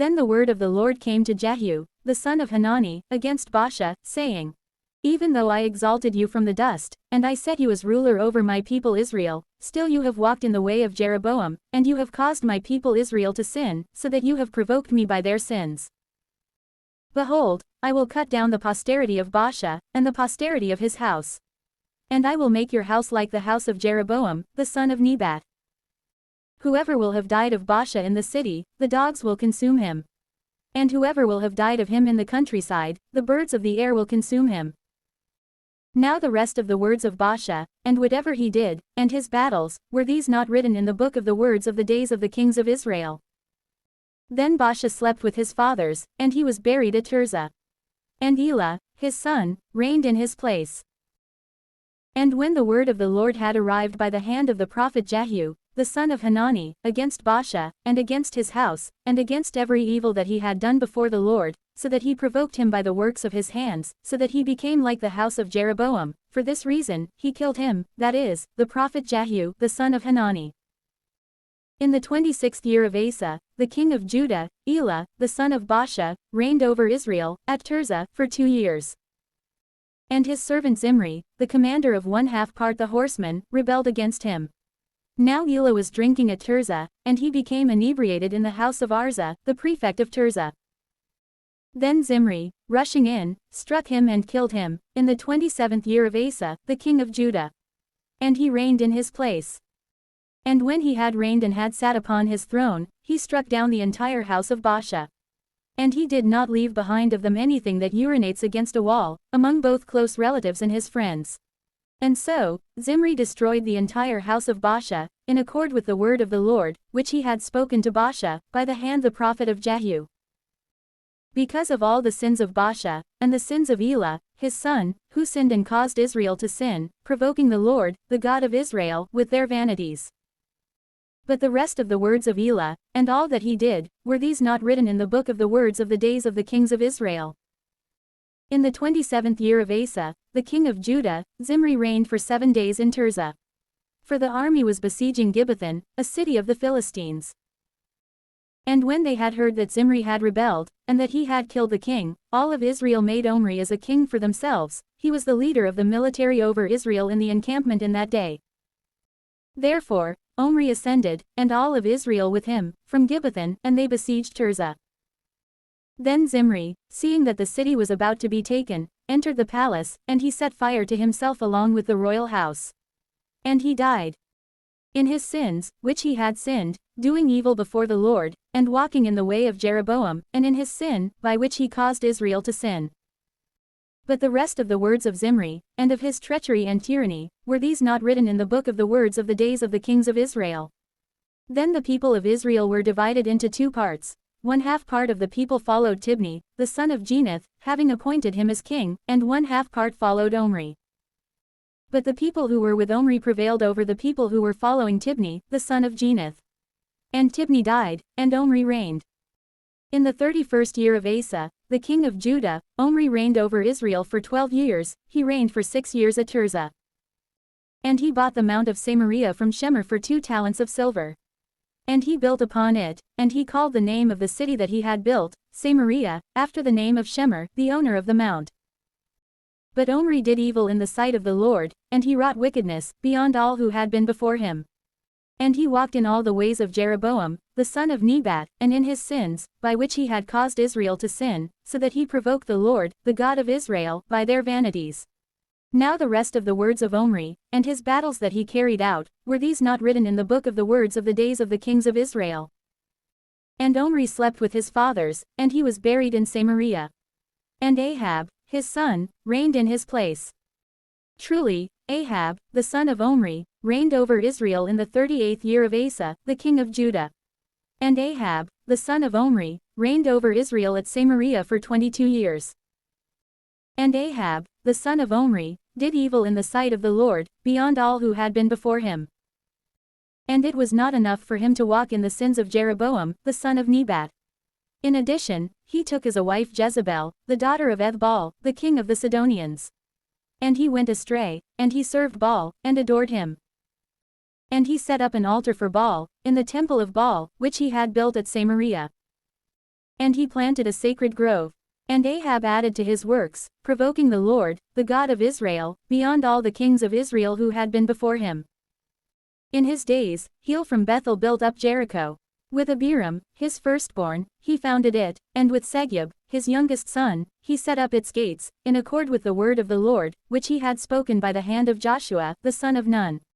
Then the word of the Lord came to Jehu, the son of Hanani, against Baasha, saying, Even though I exalted you from the dust, and I set you as ruler over my people Israel, still you have walked in the way of Jeroboam, and you have caused my people Israel to sin, so that you have provoked me by their sins. Behold, I will cut down the posterity of Baasha, and the posterity of his house. And I will make your house like the house of Jeroboam, the son of Nebat. Whoever will have died of Baasha in the city, the dogs will consume him. And whoever will have died of him in the countryside, the birds of the air will consume him. Now the rest of the words of Baasha, and whatever he did, and his battles, were these not written in the book of the words of the days of the kings of Israel? Then Baasha slept with his fathers, and he was buried at Tirzah. And Elah, his son, reigned in his place. And when the word of the Lord had arrived by the hand of the prophet Jehu, the son of Hanani, against Baasha, and against his house, and against every evil that he had done before the Lord, so that he provoked him by the works of his hands, so that he became like the house of Jeroboam, for this reason, he killed him, that is, the prophet Jehu, the son of Hanani. In the 26th year of Asa, the king of Judah, Elah, the son of Baasha, reigned over Israel, at Tirzah, for 2 years. And his servant Zimri, the commander of 1/2 part the horsemen, rebelled against him. Now Elah was drinking at Tirzah, and he became inebriated in the house of Arza, the prefect of Tirzah. Then Zimri, rushing in, struck him and killed him, in the 27th year of Asa, the king of Judah. And he reigned in his place. And when he had reigned and had sat upon his throne, he struck down the entire house of Baasha. And he did not leave behind of them anything that urinates against a wall, among both close relatives and his friends. And so, Zimri destroyed the entire house of Baasha, in accord with the word of the Lord, which he had spoken to Baasha, by the hand the prophet of Jehu. Because of all the sins of Baasha, and the sins of Elah, his son, who sinned and caused Israel to sin, provoking the Lord, the God of Israel, with their vanities. But the rest of the words of Elah, and all that he did, were these not written in the book of the words of the days of the kings of Israel? In the 27th year of Asa, the king of Judah, Zimri reigned for 7 days in Tirzah. For the army was besieging Gibbethon, a city of the Philistines. And when they had heard that Zimri had rebelled, and that he had killed the king, all of Israel made Omri as a king for themselves. He was the leader of the military over Israel in the encampment in that day. Therefore, Omri ascended, and all of Israel with him, from Gibbethon, and they besieged Tirzah. Then Zimri, seeing that the city was about to be taken, entered the palace, and he set fire to himself along with the royal house. And he died. In his sins, which he had sinned, doing evil before the Lord, and walking in the way of Jeroboam, and in his sin, by which he caused Israel to sin. But the rest of the words of Zimri, and of his treachery and tyranny, were these not written in the book of the words of the days of the kings of Israel? Then the people of Israel were divided into 2 parts. 1/2 part of the people followed Tibni, the son of Genath, having appointed him as king, and 1/2 part followed Omri. But the people who were with Omri prevailed over the people who were following Tibni, the son of Genath. And Tibni died, and Omri reigned. In the 31st year of Asa, the king of Judah, Omri reigned over Israel for 12 years, he reigned for 6 years at Tirzah. And he bought the mount of Samaria from Shemer for 2 talents of silver. And he built upon it, and he called the name of the city that he had built, Samaria, after the name of Shemer, the owner of the mount. But Omri did evil in the sight of the Lord, and he wrought wickedness, beyond all who had been before him. And he walked in all the ways of Jeroboam, the son of Nebat, and in his sins, by which he had caused Israel to sin, so that he provoked the Lord, the God of Israel, by their vanities. Now the rest of the words of Omri, and his battles that he carried out, were these not written in the book of the words of the days of the kings of Israel? And Omri slept with his fathers, and he was buried in Samaria. And Ahab, his son, reigned in his place. Truly, Ahab, the son of Omri, reigned over Israel in the 38th year of Asa, the king of Judah. And Ahab, the son of Omri, reigned over Israel at Samaria for 22 years. And Ahab, the son of Omri, did evil in the sight of the Lord, beyond all who had been before him. And it was not enough for him to walk in the sins of Jeroboam, the son of Nebat. In addition, he took as a wife Jezebel, the daughter of Ethbaal, the king of the Sidonians. And he went astray, and he served Baal, and adored him. And he set up an altar for Baal, in the temple of Baal, which he had built at Samaria. And he planted a sacred grove. And Ahab added to his works, provoking the Lord, the God of Israel, beyond all the kings of Israel who had been before him. In his days, Heel from Bethel built up Jericho. With Abiram, his firstborn, he founded it, and with Segub, his youngest son, he set up its gates, in accord with the word of the Lord, which he had spoken by the hand of Joshua, the son of Nun.